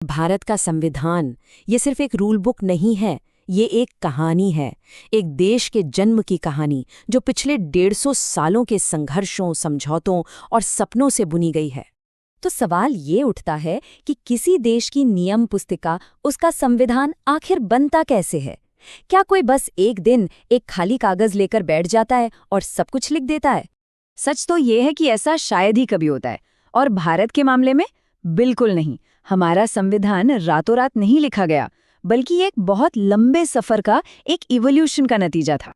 भारत का संविधान ये सिर्फ एक रूल बुक नहीं है, ये एक कहानी है। एक देश के जन्म की कहानी जो पिछले 150 सालों के संघर्षों, समझौतों और सपनों से बुनी गई है। तो सवाल ये उठता है कि किसी देश की नियम पुस्तिका, उसका संविधान आखिर बनता कैसे है? क्या कोई बस एक दिन एक खाली कागज लेकर बैठ जाता है और सब कुछ लिख देता है? सच तो ये है कि ऐसा शायद ही कभी होता है, और भारत के मामले में बिल्कुल नहीं। हमारा संविधान रातों रात नहीं लिखा गया, बल्कि एक बहुत लंबे सफर का एक इवोल्यूशन का नतीजा था।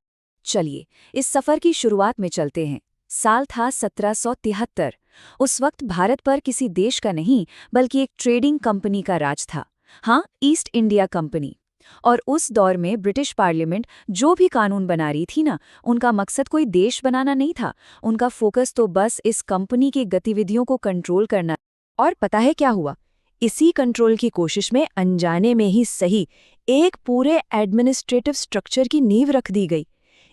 चलिए इस सफर की शुरुआत में चलते हैं। साल था 1773। उस वक्त भारत पर किसी देश का नहीं, बल्कि एक ट्रेडिंग कंपनी का राज था। हाँ, ईस्ट इंडिया कंपनी। और उस दौर में ब्रिटिश पार्लियामेंट जो भी कानून बना रही थी ना, उनका मकसद कोई देश बनाना नहीं था। उनका फोकस तो बस इस कंपनी की गतिविधियों को कंट्रोल करना। और पता है क्या हुआ? इसी कंट्रोल की कोशिश में अनजाने में ही सही एक पूरे एडमिनिस्ट्रेटिव स्ट्रक्चर की नींव रख दी गई।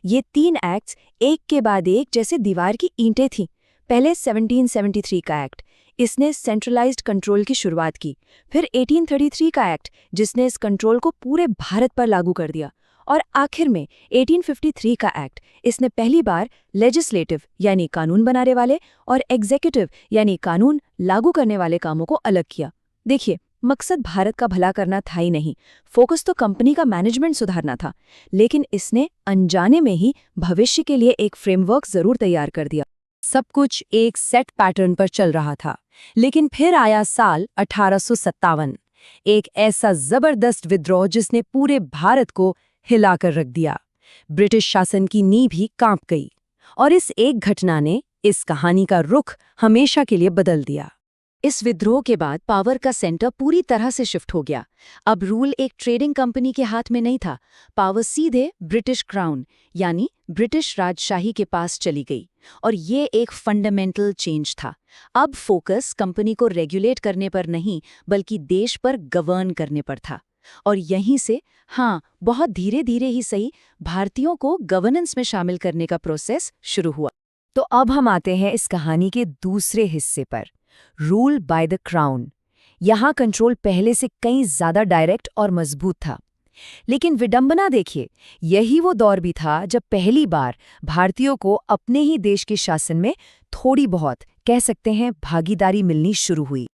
ये 3 एक्ट्स एक के बाद एक जैसे दीवार की ईंटें थीं। पहले 1773 का एक्ट, इसने सेंट्रलाइज्ड कंट्रोल की शुरुआत की। फिर 1833 का एक्ट, जिसने इस कंट्रोल को पूरे भारत पर लागू कर दिया। और आखिर में 1853 का एक्ट, इसने पहली बार लेजिस्लेटिव यानी कानून बनाने वाले और एग्जीक्यूटिव यानी कानून लागू करने वाले कामों को अलग किया। देखिए, मकसद भारत का भला करना था ही नहीं, फोकस तो कंपनी का मैनेजमेंट सुधारना था। लेकिन इसने अनजाने में ही भविष्य के लिए एक फ्रेमवर्क जरूर तैयार कर दिया। सब कुछ एक सेट पैटर्न पर चल रहा था। लेकिन फिर आया साल 1857, एक ऐसा जबरदस्त विद्रोह जिसने पूरे भारत को हिलाकर रख दिया। ब्रिटिश शासन की नींव भी कांप गई। और इस एक घटना ने इस कहानी का रुख हमेशा के लिए बदल दिया। इस विद्रोह के बाद पावर का सेंटर पूरी तरह से शिफ्ट हो गया। अब रूल एक ट्रेडिंग कंपनी के हाथ में नहीं था, पावर सीधे ब्रिटिश क्राउन यानी ब्रिटिश राजशाही के पास चली गई। और ये एक फंडामेंटल चेंज था। अब फोकस कंपनी को रेगुलेट करने पर नहीं, बल्कि देश पर गवर्न करने पर था। और यहीं से, हाँ, बहुत धीरे धीरे ही सही, भारतीयों को गवर्नेंस में शामिल करने का प्रोसेस शुरू हुआ। तो अब हम आते हैं इस कहानी के दूसरे हिस्से पर, रूल बाय द क्राउन। यहाँ कंट्रोल पहले से कहीं ज्यादा डायरेक्ट और मजबूत था। लेकिन विडंबना देखिए, यही वो दौर भी था जब पहली बार भारतीयों को अपने ही देश के शासन में थोड़ी बहुत, कह सकते हैं, भागीदारी मिलनी शुरू हुई।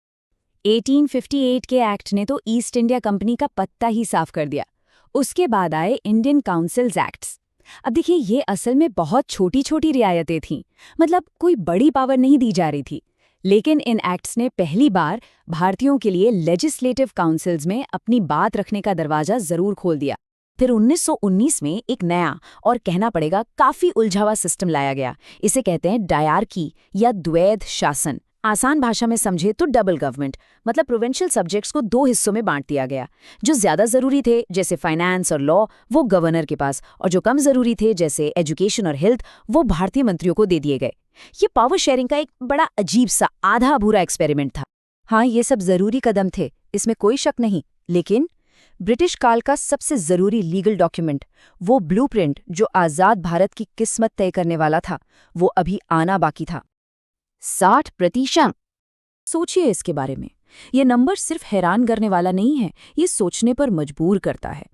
1858 के एक्ट ने तो ईस्ट इंडिया कंपनी का पत्ता ही साफ कर दिया। उसके बाद आए इंडियन काउंसिल्स एक्ट्स। अब देखिए, ये असल में बहुत छोटी छोटी रियायतें थीं, मतलब कोई बड़ी पावर नहीं दी जा रही थी। लेकिन इन एक्ट्स ने पहली बार भारतीयों के लिए लेजिस्लेटिव काउंसिल्स में अपनी बात रखने का दरवाजा जरूर खोल दिया। फिर 1919 में एक नया और, कहना पड़ेगा, काफी उलझा हुआ सिस्टम लाया गया। इसे कहते हैं डायरकी या द्वैध शासन। आसान भाषा में समझे तो डबल गवर्नमेंट, मतलब प्रोविंशियल सब्जेक्ट्स को 2 हिस्सों में बांट दिया गया। जो ज्यादा जरूरी थे, जैसे फाइनेंस और लॉ, वो गवर्नर के पास, और जो कम जरूरी थे, जैसे एजुकेशन और हेल्थ, वो भारतीय मंत्रियों को दे दिए गए। ये पावर शेयरिंग का एक बड़ा अजीब सा आधा अधूरा एक्सपेरिमेंट था। हाँ, ये सब जरूरी कदम थे, इसमें कोई शक नहीं। लेकिन ब्रिटिश काल का सबसे जरूरी लीगल डॉक्यूमेंट, वो ब्लूप्रिंट जो आजाद भारत की किस्मत तय करने वाला था, वो अभी आना बाकी था। 60%। सोचिए इसके बारे में। ये नंबर सिर्फ हैरान करने वाला नहीं है, ये सोचने पर मजबूर करता है।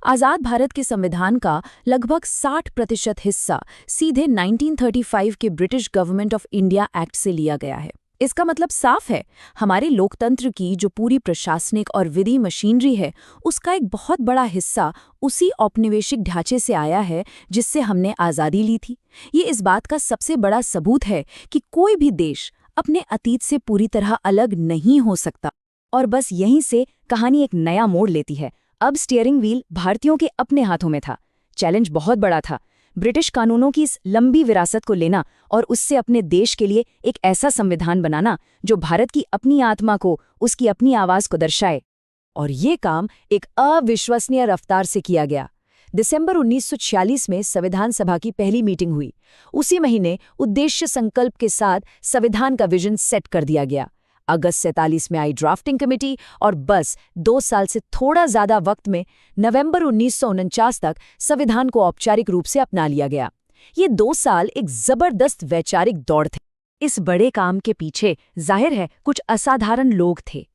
आजाद भारत के संविधान का लगभग 60% हिस्सा सीधे 1935 के British government of India act से लिया गया है। इसका मतलब साफ है, हमारे लोकतंत्र की जो पूरी प्रशासनिक और विधि मशीनरी है, उसका एक बहुत बड़ा हिस्सा उसी औपनिवेशिक ढांचे से आया है जिससे हमने आज़ादी ली थी। ये इस बात का सबसे बड़ा सबूत है कि कोई भी देश अपने अतीत से पूरी तरह अलग नहीं हो सकता। और बस यहीं से कहानी एक नया मोड़ लेती है। अब स्टीयरिंग व्हील भारतीयों के अपने हाथों में था। चैलेंज बहुत बड़ा था, ब्रिटिश कानूनों की इस लंबी विरासत को लेना और उससे अपने देश के लिए एक ऐसा संविधान बनाना जो भारत की अपनी आत्मा को, उसकी अपनी आवाज को दर्शाए। और ये काम एक अविश्वसनीय रफ्तार से किया गया। दिसंबर 1946 में संविधान सभा की पहली मीटिंग हुई। उसी महीने उद्देश्य संकल्प के साथ संविधान का विजन सेट कर दिया गया। अगस्त 47 में आई ड्राफ्टिंग कमेटी, और बस 2 साल से थोड़ा ज्यादा वक्त में नवंबर 1949 तक संविधान को औपचारिक रूप से अपना लिया गया। ये 2 साल एक जबरदस्त वैचारिक दौड़ थे। इस बड़े काम के पीछे जाहिर है कुछ असाधारण लोग थे।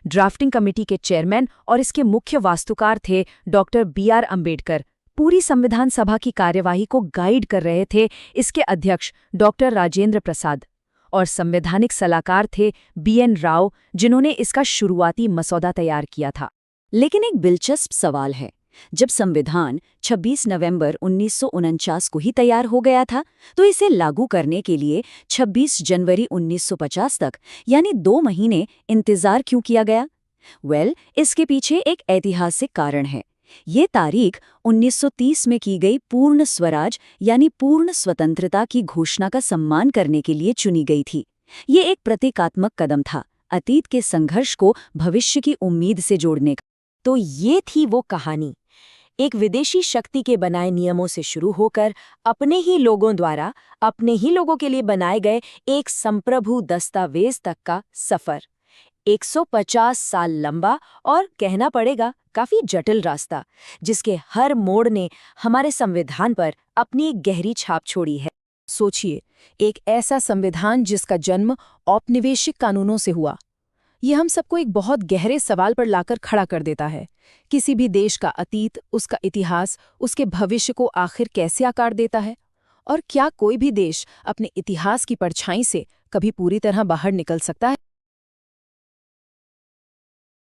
ड्राफ्टिंग कमेटी के चेयरमैन और इसके मुख्य वास्तुकार थे डॉक्टर B.R. अम्बेडकर। पूरी संविधान सभा की कार्यवाही को गाइड कर रहे थे इसके अध्यक्ष डॉक्टर राजेंद्र प्रसाद, और संवैधानिक सलाहकार थे B.N. राव, जिन्होंने इसका शुरुआती मसौदा तैयार किया था। लेकिन एक दिलचस्प सवाल है, जब संविधान 26 नवंबर 1949 को ही तैयार हो गया था, तो इसे लागू करने के लिए 26 जनवरी 1950 तक यानी 2 महीने इंतजार क्यों किया गया? इसके पीछे एक ऐतिहासिक कारण है। ये तारीख 1930 में की गई पूर्ण स्वराज यानी पूर्ण स्वतंत्रता की घोषणा का सम्मान करने के लिए चुनी गई थी। ये एक प्रतीकात्मक कदम था, अतीत के संघर्ष को भविष्य की उम्मीद से जोड़ने का। तो ये थी वो कहानी, एक विदेशी शक्ति के बनाए नियमों से शुरू होकर अपने ही लोगों द्वारा अपने ही लोगों के लिए बनाए गए एक संप्रभु दस्तावेज तक का सफर। 150 साल लंबा और कहना पड़ेगा काफी जटिल रास्ता, जिसके हर मोड़ ने हमारे संविधान पर अपनी एक गहरी छाप छोड़ी है। सोचिए, एक ऐसा संविधान जिसका जन्म औपनिवेशिक कानूनों से हुआ। ये हम सबको एक बहुत गहरे सवाल पर लाकर खड़ा कर देता है। किसी भी देश का अतीत, उसका इतिहास, उसके भविष्य को आखिर कैसे आकार देता है? और क्या कोई भी देश अपने इतिहास की परछाई से कभी पूरी तरह बाहर निकल सकता है?